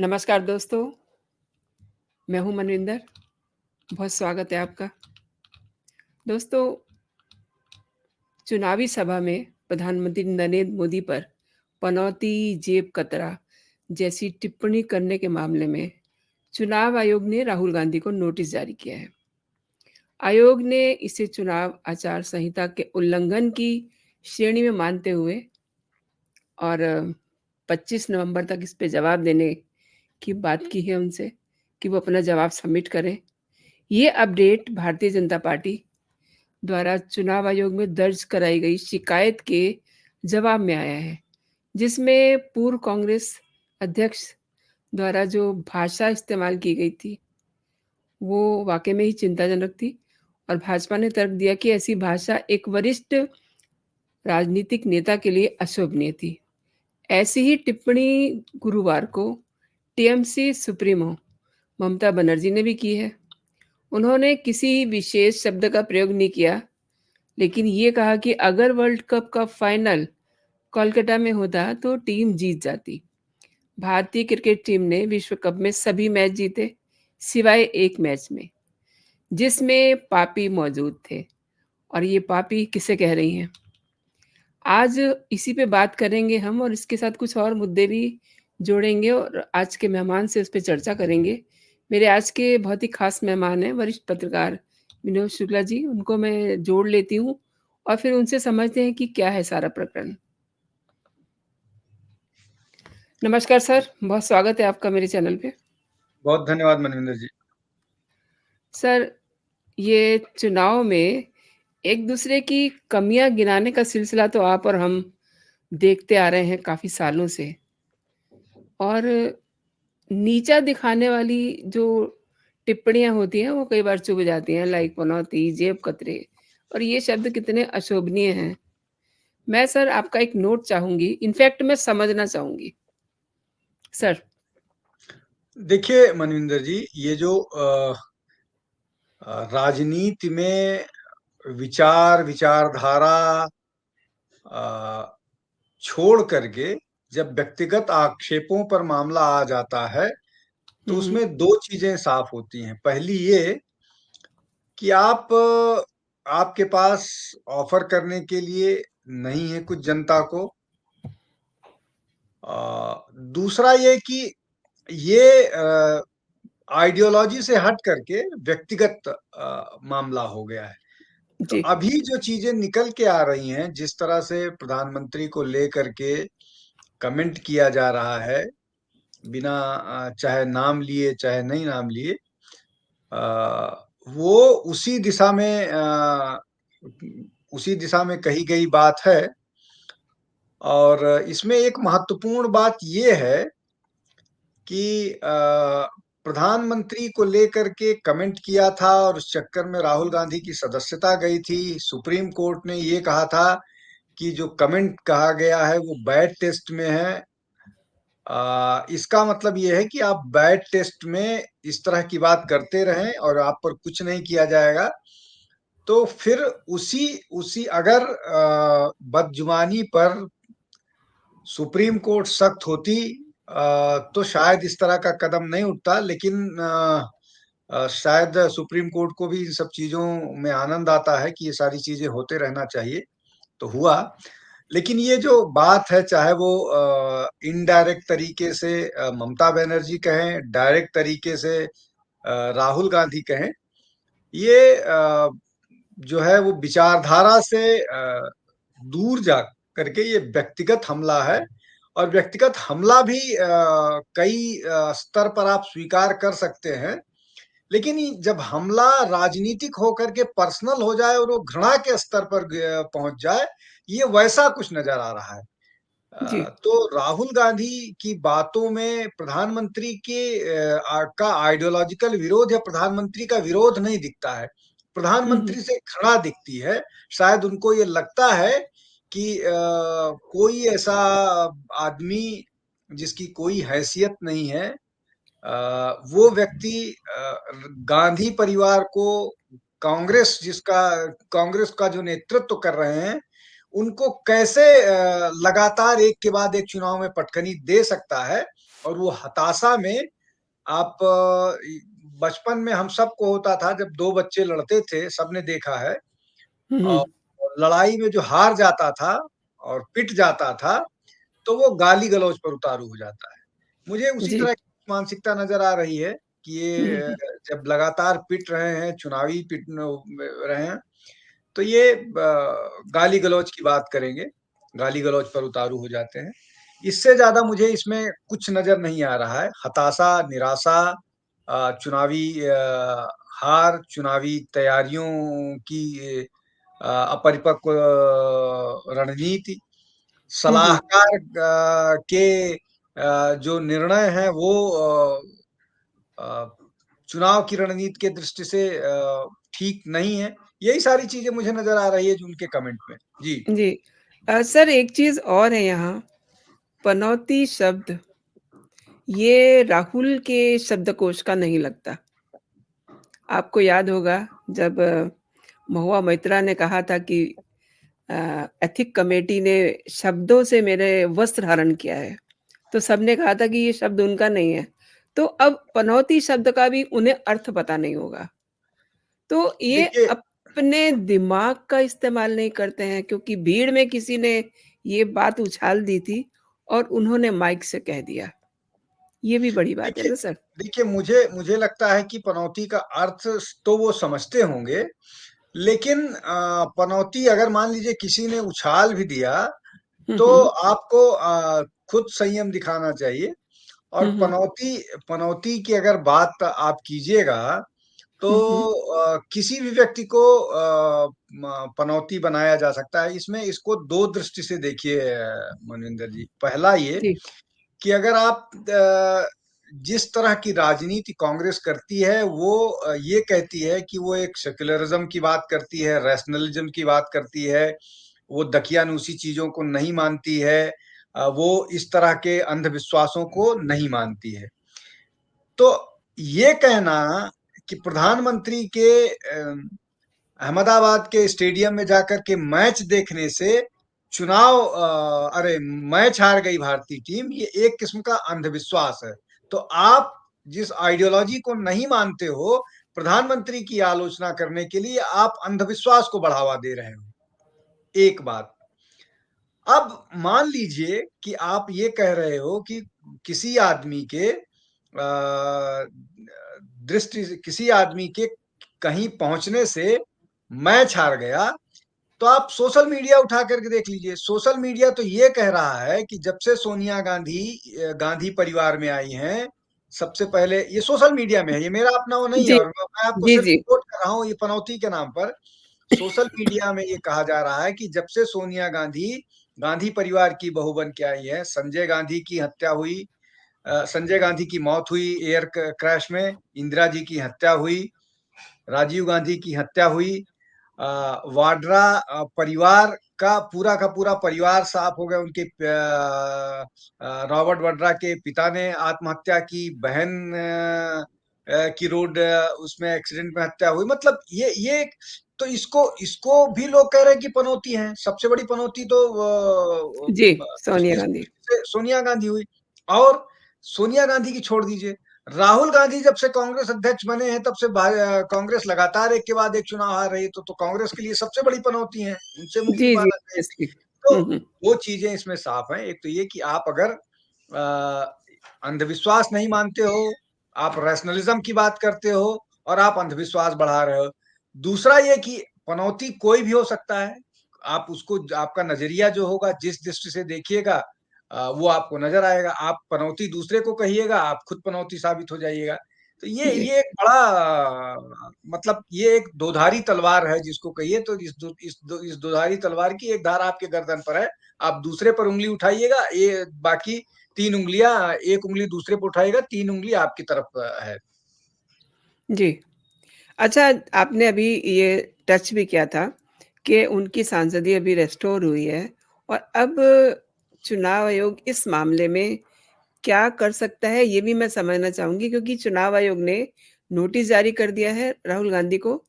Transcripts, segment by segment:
नमस्कार दोस्तों, मैं हूँ मनविंदर, बहुत स्वागत है आपका। दोस्तों, चुनावी सभा में प्रधानमंत्री नरेंद्र मोदी पर पनौती, जेब कतरा जैसी टिप्पणी करने के मामले में चुनाव आयोग ने राहुल गांधी को नोटिस जारी किया है। आयोग ने इसे चुनाव आचार संहिता के उल्लंघन की श्रेणी में मानते हुए और 25 नवंबर तक इस पे जवाब देने की बात की है उनसे कि वो अपना जवाब सबमिट करें। ये अपडेट भारतीय जनता पार्टी द्वारा चुनाव आयोग में दर्ज कराई गई शिकायत के जवाब में आया है, जिसमें पूर्व कांग्रेस अध्यक्ष द्वारा जो भाषा इस्तेमाल की गई थी, वो वाक़ई में ही चिंताजनक थी और भाजपा ने तर्क दिया कि ऐसी भाषा एक वरिष्ठ राजनीतिक नेता के लिए अशोभनीय थी। ऐसी ही टिप्पणी गुरुवार को टीएमसी सुप्रीमो ममता बनर्जी ने भी की है। उन्होंने किसी विशेष शब्द का प्रयोग नहीं किया, लेकिन ये कहा कि अगर वर्ल्ड कप का फाइनल कोलकाता में होता तो टीम जीत जाती। भारतीय क्रिकेट टीम ने विश्व कप में सभी मैच जीते, सिवाय एक मैच में, जिसमें पापी मौजूद थे। और ये पापी किसे कह रही हैं? आज इसी पे बात करेंगे हम और इसके साथ कुछ और मुद्दे भी जोड़ेंगे और आज के मेहमान से उस पे चर्चा करेंगे। मेरे आज के बहुत ही खास मेहमान हैं वरिष्ठ पत्रकार विनोद शुक्ला जी, उनको मैं जोड़ लेती हूँ और फिर उनसे समझते हैं कि क्या है सारा प्रकरण। नमस्कार सर, बहुत स्वागत है आपका मेरे चैनल पे। बहुत धन्यवाद मनविंदर जी। सर, ये चुनाव में एक दूसरे की कमियां गिनाने का सिलसिला तो आप और हम देखते आ रहे हैं काफ़ी सालों से, और नीचा दिखाने वाली जो टिप्पणियाँ होती हैं, वो कई बार चुभ जाती हैं, लाइक पनौती, जेब कतरे, और ये शब्द कितने अशोभनीय हैं। मैं सर आपका एक नोट चाहूँगी, इनफैक्ट मैं समझना चाहूँगी। सर। देखिए मनविंदर जी, ये जो राजनीति में विचारधारा छोड़ करके जब व्यक्तिगत आक्षेपों पर मामला आ जाता है तो हुँ, हुँ। उसमें दो चीजें साफ होती हैं। पहली ये कि आपके पास ऑफर करने के लिए नहीं है कुछ जनता को। दूसरा ये कि ये आइडियोलॉजी से हट करके व्यक्तिगत मामला हो गया है। तो जी। अभी जो चीजें निकल के आ रही हैं, जिस तरह से प्रधानमंत्री को लेकर के कमेंट किया जा रहा है, बिना चाहे नाम लिए चाहे नहीं नाम लिए, वो उसी दिशा में कही गई बात है। और इसमें एक महत्वपूर्ण बात ये है कि प्रधानमंत्री को लेकर के कमेंट किया था और उस चक्कर में राहुल गांधी की सदस्यता गई थी। सुप्रीम कोर्ट ने ये कहा था कि जो कमेंट कहा गया है वो बैड टेस्ट में है। इसका मतलब ये है कि आप बैड टेस्ट में इस तरह की बात करते रहें और आप पर कुछ नहीं किया जाएगा। तो फिर उसी उसी अगर बदजुबानी पर सुप्रीम कोर्ट सख्त होती तो शायद इस तरह का कदम नहीं उठता। लेकिन शायद सुप्रीम कोर्ट को भी इन सब चीजों में आनंद आता है कि ये सारी चीजें होते रहना चाहिए, तो हुआ। लेकिन ये जो बात है, चाहे वो इनडायरेक्ट तरीके से ममता बनर्जी कहें, डायरेक्ट तरीके से राहुल गांधी कहें, ये जो है वो विचारधारा से दूर जा करके ये व्यक्तिगत हमला है। और व्यक्तिगत हमला भी कई स्तर पर आप स्वीकार कर सकते हैं। लेकिन जब हमला राजनीतिक होकर के पर्सनल हो जाए और वो घृणा के स्तर पर पहुंच जाए, ये वैसा कुछ नजर आ रहा है। जी। तो राहुल गांधी की बातों में प्रधानमंत्री के का आइडियोलॉजिकल विरोध या प्रधानमंत्री का विरोध नहीं दिखता है, हुँ, हुँ। प्रधानमंत्री से घृणा दिखती है। शायद उनको ये लगता है कि कोई ऐसा आदमी जिसकी कोई हैसियत नहीं है, वो व्यक्ति गांधी परिवार को, कांग्रेस का जो नेतृत्व कर रहे हैं, उनको कैसे लगातार एक के बाद एक चुनाव में पटखनी दे सकता है। और वो हताशा में आप बचपन में हम सबको होता था जब 2 बच्चे लड़ते थे, सबने देखा है हुँ, और हुँ। लड़ाई में जो हार जाता था और पिट जाता था, तो वो गाली-गलौज पर उतारू हो जाता है। मुझे उसी जी। तरह की मानसिकता नज़र आ रही है कि हुँ, ये हुँ, हुँ। जब लगातार पिट रहे हैं, चुनावी पिट रहे हैं, तो ये गाली-गलौज की बात करेंगे, गाली-गलौज पर उतारू हो जाते हैं। इससे ज़्यादा मुझे इसमें कुछ नज़र नहीं आ रहा है। हताशा, निराशा चुनावी हार, चुनावी तैयारियों की अपरिपक्व रणनीति, हुँ, हुँ। सलाहकार के जो निर्णय हैं वो अ, चुनाव की रणनीति के दृष्टि से ठीक नहीं है। यही सारी चीज़ें मुझे नज़र आ रही है जो उनके कमेंट में। जी। जी। सर एक चीज़ और है यहाँ, पनौती शब्द, ये राहुल के शब्दकोश का नहीं लगता। आपको याद होगा जब महुआ मोइत्रा ने कहा था कि एथिक कमेटी ने शब्दों से मेरे वस्त्र हरण किया है, तो सबने कहा था कि ये शब्द उनका नहीं है। तो अब पनौती शब्द का भी उन्हें अर्थ पता नहीं होगा। तो ये देखिए अपने दिमाग का इस्तेमाल नहीं करते हैं क्योंकि भीड़ में किसी ने ये बात उछाल दी थी और उन्होंने माइक से कह दिया। ये भी बड़ी बात है देखिए ना सर? देखिए, मुझे मुझे लगता है कि पनौती का अर्थ तो वो समझते होंगे, लेकिन पनौती अगर मान लीजिए किसी ने उछाल भी दिया, हुँ, तो हुँ। आपको खुद संयम दिखाना चाहिए और हुँ, हुँ। पनौती पनौती की अगर बात आप कीजिएगा, तो हुँ, हुँ। किसी भी व्यक्ति को पनौती बनाया जा सकता है। इसमें इसको 2 दृष्टि से देखिए मनविंदर जी। पहला ये जी, कि अगर आप जिस तरह की राजनीति कांग्रेस करती है, वो ये कहती है कि वो एक सेक्युलरिज़्म की बात करती है, रैशनलिज़्म की बात करती है, वो दकियानूसी चीज़ों को नहीं मानती है, वो इस तरह के अंधविश्वासों को नहीं मानती है। तो ये कहना कि प्रधानमंत्री के अहमदाबाद के स्टेडियम में जाकर के मैच देखने से अरे मैच हार गई भारतीय टीम, ये एक किस्म का अंधविश्वास है। तो आप जिस आइडियोलॉजी को नहीं मानते हो, प्रधानमंत्री की आलोचना करने के लिए आप अंधविश्वास को बढ़ावा दे रहे हो, एक बात। अब मान लीजिए कि आप ये कह रहे हो कि किसी आदमी के दृष्टि से किसी आदमी के कहीं पहुंचने से मैच हार गया, तो आप सोशल मीडिया उठा करके देख लीजिए। सोशल मीडिया तो ये कह रहा है कि जब से सोनिया गांधी गांधी परिवार में आई हैं, सबसे पहले ये सोशल मीडिया में है, ये मेरा अपना वो नहीं है जी, और मैं आपको जी, सिर्फ जी। कोट कर रहा हूँ ये पनौती के नाम पर। सोशल मीडिया में ये कहा जा रहा है कि जब से सोनिया गांधी गांधी परिवार की बहू बन के आई है, संजय गांधी की हत्या हुई, संजय गांधी की मौत हुई एयर क्रैश में, इंदिरा जी की हत्या हुई, राजीव गांधी की हत्या हुई, वाड्रा परिवार का पूरा परिवार साफ हो गया। उनके रॉबर्ट वाड्रा के पिता ने आत्महत्या की, बहन की रोड उसमें एक्सीडेंट में हत्या हुई। मतलब ये तो इसको इसको भी लोग कह रहे हैं कि पनौती है। सबसे बड़ी पनौती तो जी, सोनिया इस गांधी। से सोनिया गांधी हुई और सोनिया गांधी की छोड़ दीजिए, राहुल गांधी जब से कांग्रेस अध्यक्ष बने हैं तब से कांग्रेस लगातार एक के बाद एक चुनाव हार रही है, तो कांग्रेस के लिए सबसे बड़ी पनौती है, उनसे मुक्ति जी, जी, पाना चाहिए। ऑब्वियसली। तो हुँ, हुँ। 2 चीजें इसमें साफ हैं। एक तो ये कि आप अगर अंधविश्वास नहीं मानते हो, आप रैशनलिज्म की बात करते हो और आप अंधविश्वास बढ़ा रहे हो। दूसरा ये कि पनौती कोई भी हो सकता है। आप उसको आपका नज़रिया जो होगा जिस दृष्टि से देखिएगा वो आपको नज़र आएगा। आप पनौती दूसरे को कहिएगा, आप खुद पनौती साबित हो जाइएगा। तो जी, ये एक बड़ा मतलब ये एक दोधारी तलवार है जिसको कहिए, तो इस दोधारी तलवार की एक धार आपके गर्दन पर है। आप दूसरे पर उँगली उठाइएगा, ये बाकी 3 उँगलियाँ, 1 उँगली दूसरे पे उठाइएगा, 3 उँगली आपकी तरफ है। जी। अच्छा, आपने अभी ये टच भी किया था कि उनकी सांसदीय अभी रिस्टोर हुई है और अब चुनाव आयोग इस मामले में क्या कर सकता है, ये भी मैं समझना चाहूँगी क्योंकि चुनाव आयोग ने नोटिस जारी कर दिया है राहुल गांधी को,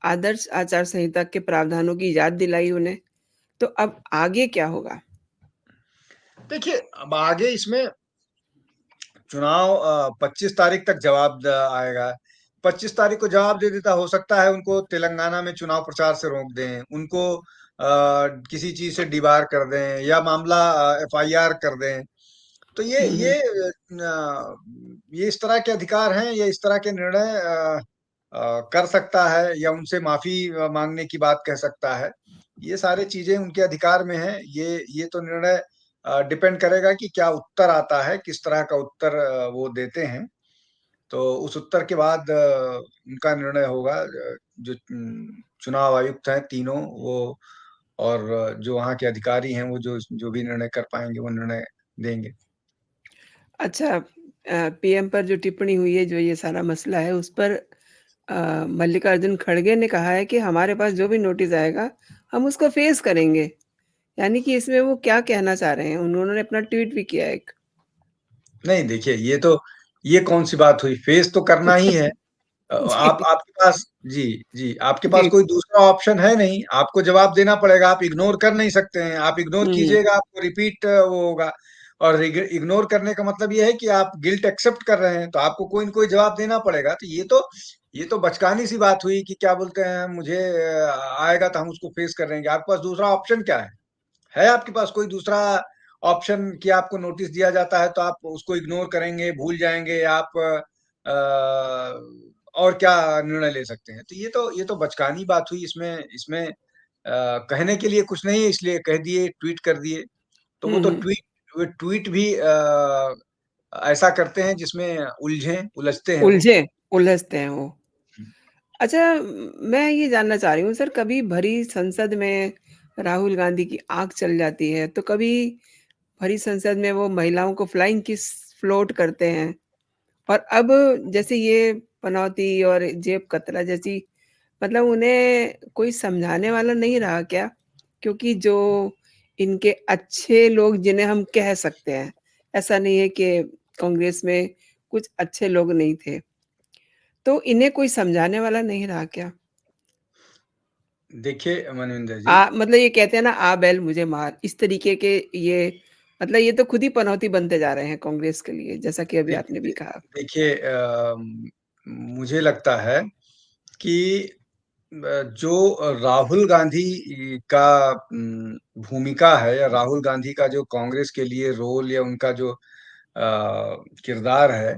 आदर्श आचार संहिता के प्रावधानों की याद दिलाई उन्हें। तो अब आगे क्या होगा? देखिए, अब आगे इसमें चुनाव 25 तारीख तक जवाब आएगा। 25 तारीख को जवाब दे देता, हो सकता है उनको तेलंगाना में चुनाव प्रचार से रोक दें, उनको किसी चीज से डिबार कर दें या मामला एफआईआर कर दें। तो हुँ, हुँ। ये इस तरह के अधिकार हैं, ये इस तरह के निर्णय कर सकता है या उनसे माफी मांगने की बात कह सकता है। ये सारी चीजें उनके अधिकार में हैं। ये तो निर्णय डिपेंड करेगा कि क्या उत्तर आता है, किस तरह का उत्तर वो देते हैं। तो उस उत्तर के बाद उनका निर्णय होगा। जो चुनाव आयुक्त हैं तीनों, वो और जो वहाँ के अधिकारी हैं, वो जो जो भी निर्णय कर पाएंगे वो निर्णय देंगे। अच्छा, पीएम पर जो टिप्पणी हुई है, जो ये सारा मसला है, उस पर मल्लिकार्जुन खड़गे ने कहा है कि हमारे पास जो भी नोटिस आएगा, हम उसको फेस करेंगे। यानी कि इसमें वो क्या कहना चाह रहे हैं? उन्होंने अपना ट्वीट भी किया एक। नहीं, देखिए, ये कौन सी बात हुई, फेस तो करना ही है। आप जी, आपके पास, जी, जी, आपके पास जी। कोई दूसरा ऑप्शन है नहीं, आपको जवाब देना पड़ेगा, आप इग्नोर कर नहीं सकते हैं, आप इग्नोर हुँ, कीजिएगा, आपको रिपीट वो होगा। और इग्नोर करने का मतलब ये है कि आप गिल्ट एक्सेप्ट कर रहे हैं, तो आपको कोई न कोई जवाब देना पड़ेगा। तो ये तो बचकानी सी बात हुई कि क्या बोलते हैं, मुझे आएगा तो हम उसको फेस कर लेंगे। आपके पास दूसरा ऑप्शन क्या है आपके पास कोई दूसरा ऑप्शन कि आपको नोटिस दिया जाता है तो आप उसको इग्नोर करेंगे, भूल जाएंगे आप, और क्या निर्णय ले सकते हैं? तो ये तो बचकानी बात हुई। इसमें इसमें कहने के लिए कुछ नहीं है, इसलिए कह दिए, ट्वीट कर दिए। तो हुँ, हुँ। वो ट्वीट भी ऐसा करते हैं जिसमें उलझते हैं वो। उलझते हैं वो। अच्छा, मैं ये जानना चाह रही हूँ सर, कभी भरी संसद में राहुल गांधी की आँख चल जाती है, तो कभी भरी संसद में वो महिलाओं को फ्लाइंग किस फ्लोट करते हैं। और अब जैसे ये पनौती और जेब कतरा जैसी, मतलब उन्हें कोई समझाने वाला नहीं रहा क्या? क्योंकि जो इनके अच्छे लोग जिन्हें हम कह सकते हैं, ऐसा नहीं है कि कांग्रेस में कुछ अच्छे लोग नहीं थे। तो इन्हें कोई समझाने वाला नहीं रहा क्या? देखिए मनविंदर जी, मतलब ये कहते हैं ना, "आ बैल मुझे मार", इस तरीके के ये, मतलब ये तो खुद ही पनौती बनते जा रहे हैं कांग्रेस के लिए, जैसा कि अभी आपने भी कहा। देखिए, मुझे लगता है कि जो राहुल गांधी का भूमिका है, या राहुल गांधी का जो कांग्रेस के लिए रोल या उनका जो किरदार है,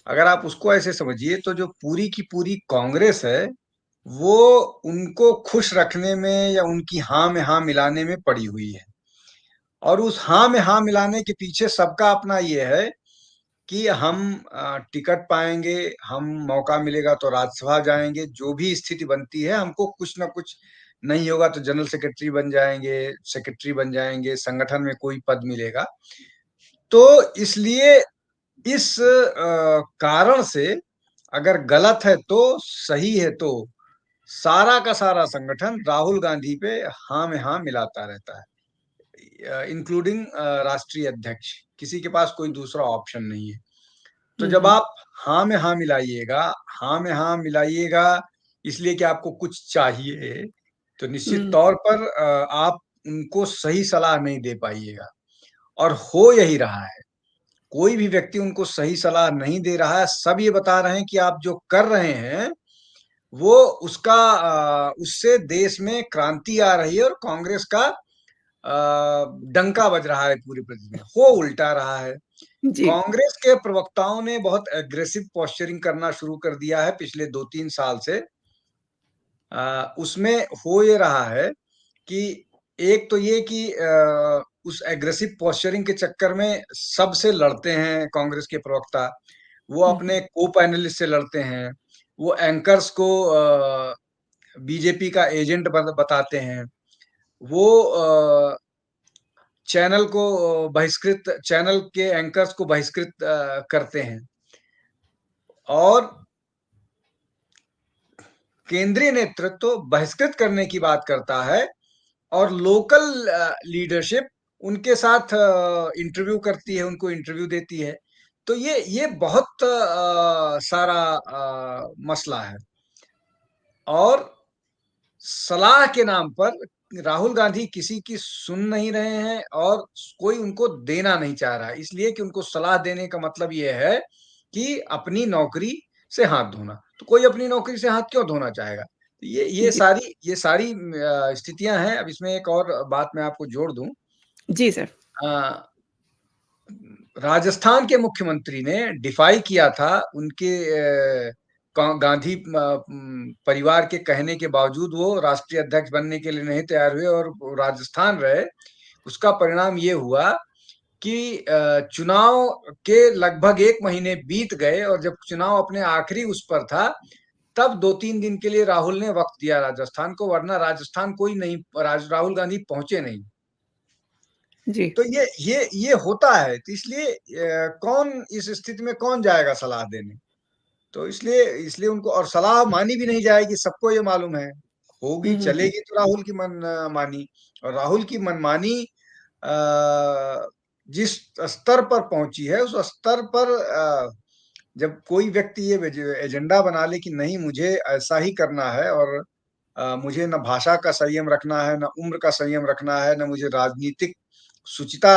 अगर आप उसको ऐसे समझिए तो जो पूरी की पूरी कांग्रेस है, वो उनको खुश रखने में या उनकी हाँ में हाँ मिलाने में पड़ी हुई है। और उस हाँ में हाँ मिलाने के पीछे सबका अपना ये है कि हम टिकट पाएंगे, हम मौका मिलेगा तो राज्यसभा जाएंगे, जो भी स्थिति बनती है, हमको कुछ ना कुछ, नहीं होगा तो जनरल सेक्रेटरी बन जाएंगे, सेक्रेटरी बन जाएंगे, संगठन में कोई पद मिलेगा। तो इसलिए इस कारण से, अगर गलत है तो, सही है तो, सारा का सारा संगठन राहुल गांधी पे हाँ में हाँ मिलाता रहता है, इंक्लूडिंग राष्ट्रीय अध्यक्ष। किसी के पास कोई दूसरा ऑप्शन नहीं है। तो हुँ, जब हुँ। आप हाँ में हाँ मिलाइएगा, हाँ में हाँ मिलाइएगा इसलिए कि आपको कुछ चाहिए, तो निश्चित हुँ, तौर पर आप उनको सही सलाह नहीं दे पाइएगा। और हो यही रहा है, कोई भी व्यक्ति उनको सही सलाह नहीं दे रहा है। सब ये बता रहे हैं कि आप जो कर रहे हैं, वो उससे देश में क्रांति आ रही है और कांग्रेस का डंका बज रहा है पूरे प्रदेश में। हो उल्टा रहा है। जी। कांग्रेस के प्रवक्ताओं ने बहुत एग्रेसिव पोस्चरिंग करना शुरू कर दिया है पिछले 2-3 साल से। उसमें हो ये रहा है कि एक तो ये कि उस एग्रेसिव पोस्चरिंग के चक्कर में सबसे लड़ते हैं कांग्रेस के प्रवक्ता। वो हुँ, अपने हुँ। को पैनलिस्ट से लड़ते हैं। वो एंकर्स को बीजेपी का एजेंट बताते हैं। वो चैनल के एंकर्स को बहिष्कृत करते हैं। और केंद्रीय नेतृत्व बहिष्कृत करने की बात करता है, और लोकल लीडरशिप उनके साथ इंटरव्यू करती है, उनको इंटरव्यू देती है। तो ये बहुत सारा मसला है। और सलाह के नाम पर राहुल गांधी किसी की सुन नहीं रहे हैं और कोई उनको देना नहीं चाह रहा है, इसलिए कि उनको सलाह देने का मतलब ये है कि अपनी नौकरी से हाथ धोना। तो कोई अपनी नौकरी से हाथ क्यों धोना चाहेगा? जी, ये सारी स्थितियां हैं। अब इसमें एक और बात मैं आपको जोड़ दूं। जी सर। अ, राजस्थान के मुख्यमंत्री ने डिफाई किया था उनके गांधी परिवार के कहने के बावजूद वो राष्ट्रीय अध्यक्ष बनने के लिए नहीं तैयार हुए और वो राजस्थान रहे। उसका परिणाम ये हुआ कि चुनाव के लगभग 1 महीने बीत गए और जब चुनाव अपने आखिरी उस पर था, तब 2-3 दिन के लिए राहुल ने वक्त दिया राजस्थान को, वरना राजस्थान कोई नहीं, राहुल गांधी पहुंचे नहीं। जी। तो ये होता है, तो इसलिए कौन इस स्थिति में कौन जाएगा सलाह देने? तो इसलिए इसलिए उनको और सलाह मानी भी नहीं जाएगी, सबको ये मालूम है। होगी, हुँ, हुँ, हुँ। चलेगी तो राहुल की मानी, और राहुल की मनमानी जिस स्तर पर पहुंची है, उस स्तर पर जब कोई व्यक्ति ये एजेंडा बना ले कि नहीं, मुझे ऐसा ही करना है और मुझे न भाषा का संयम रखना है, न उम्र का संयम रखना है, न मुझे राजनीतिक शुचिता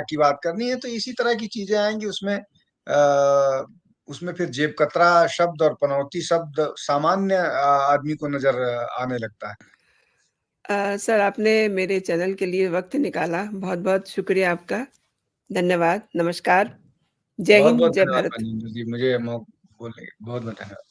की बात करनी है, तो इसी तरह की चीजें आएंगी उसमें। उसमें फिर जेब कतरा शब्द और पनौती शब्द सामान्य आदमी को नजर आने लगता है। सर आपने मेरे चैनल के लिए वक़्त निकाला, बहुत-बहुत शुक्रिया आपका। धन्यवाद, नमस्कार। जय बहुत हिंद, बहुत जय धन्यवाद भारत। मंजिंदर जी, मुझे बोलने बहुत बहुत धन्यवाद।